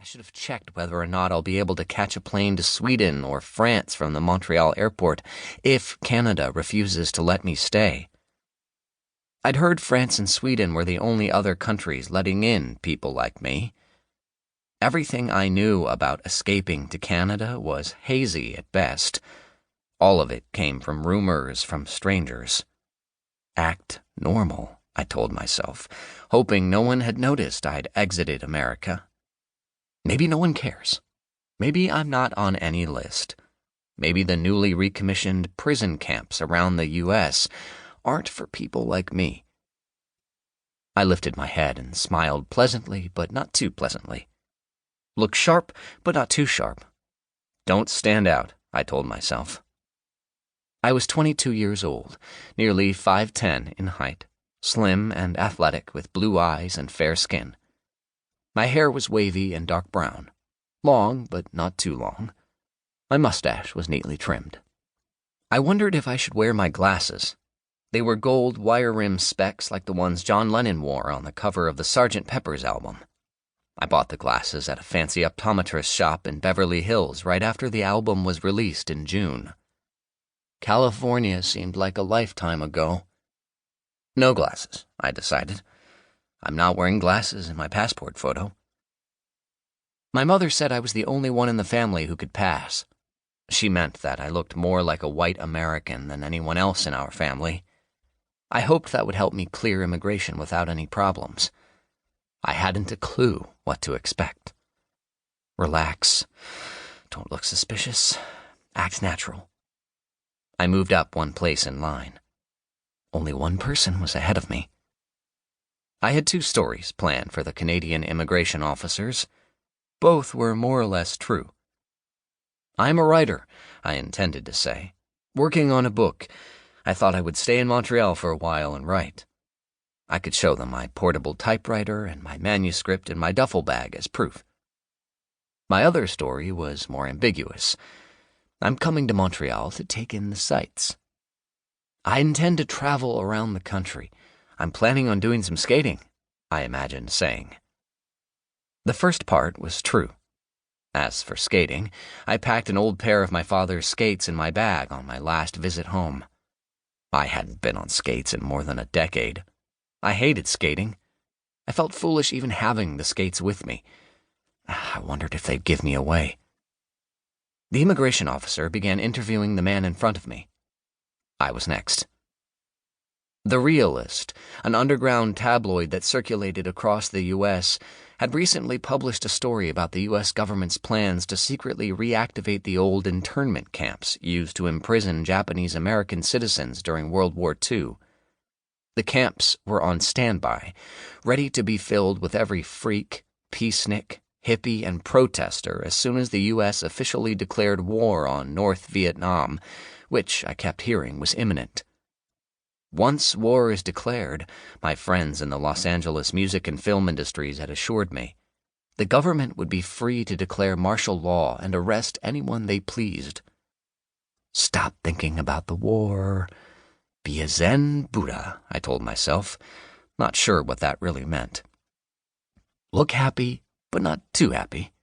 should have checked whether or not I'll be able to catch a plane to Sweden or France from the Montreal airport if Canada refuses to let me stay. I'd heard France and Sweden were the only other countries letting in people like me. Everything I knew about escaping to Canada was hazy at best. All of it came from rumors from strangers. Act normal, I told myself, hoping no one had noticed I'd exited America. Maybe no one cares. Maybe I'm not on any list. Maybe the newly recommissioned prison camps around the U.S. aren't for people like me. I lifted my head and smiled pleasantly, but not too pleasantly. Look sharp, but not too sharp. Don't stand out, I told myself. I was 22 years old, nearly 5'10" in height, slim and athletic with blue eyes and fair skin. My hair was wavy and dark brown, long but not too long. My mustache was neatly trimmed. I wondered if I should wear my glasses. They were gold wire-rimmed specs like the ones John Lennon wore on the cover of the Sgt. Pepper's album. I bought the glasses at a fancy optometrist shop in Beverly Hills right after the album was released in June. California seemed like a lifetime ago. No glasses, I decided. I'm not wearing glasses in my passport photo. My mother said I was the only one in the family who could pass. She meant that I looked more like a white American than anyone else in our family. I hoped that would help me clear immigration without any problems. I hadn't a clue what to expect. Relax. Don't look suspicious. Act natural. I moved up one place in line. Only one person was ahead of me. I had 2 stories planned for the Canadian immigration officers. Both were more or less true. I'm a writer, I intended to say. Working on a book. I thought I would stay in Montreal for a while and write. I could show them my portable typewriter and my manuscript in my duffel bag as proof. My other story was more ambiguous. I'm coming to Montreal to take in the sights. I intend to travel around the country. I'm planning on doing some skating, I imagined saying. The first part was true. As for skating, I packed an old pair of my father's skates in my bag on my last visit home. I hadn't been on skates in more than a decade. I hated skating. I felt foolish even having the skates with me. I wondered if they'd give me away. The immigration officer began interviewing the man in front of me. I was next. The Realist, an underground tabloid that circulated across the U.S., had recently published a story about the U.S. government's plans to secretly reactivate the old internment camps used to imprison Japanese American citizens during World War II. The camps were on standby, ready to be filled with every freak, peacenik, hippie, and protester as soon as the U.S. officially declared war on North Vietnam, which I kept hearing was imminent. Once war is declared, my friends in the Los Angeles music and film industries had assured me, the government would be free to declare martial law and arrest anyone they pleased. Stop thinking about the war. Be a Zen Buddha, I told myself, not sure what that really meant. Look happy, but not too happy.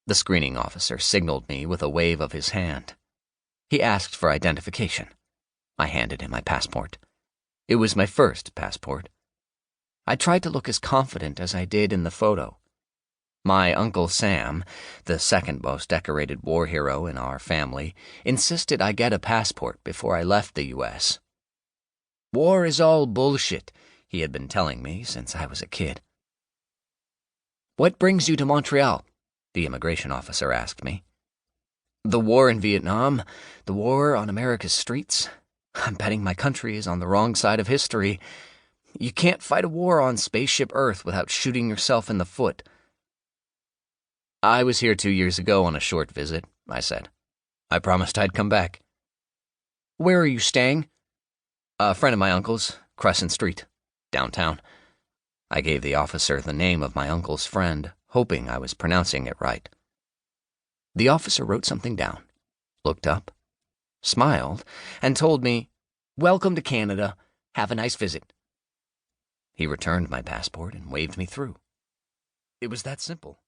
The screening officer signaled me with a wave of his hand. He asked for identification. I handed him my passport. It was my first passport. I tried to look as confident as I did in the photo. My Uncle Sam, the second most decorated war hero in our family, insisted I get a passport before I left the U.S. War is all bullshit, he had been telling me since I was a kid. What brings you to Montreal? The immigration officer asked me. The war in Vietnam, the war on America's streets. I'm betting my country is on the wrong side of history. You can't fight a war on spaceship Earth without shooting yourself in the foot. I was here 2 years ago on a short visit, I said. I promised I'd come back. Where are you staying? A friend of my uncle's, Crescent Street, downtown. I gave the officer the name of my uncle's friend, hoping I was pronouncing it right. The officer wrote something down, looked up, smiled, and told me, "Welcome to Canada. Have a nice visit." He returned my passport and waved me through. It was that simple.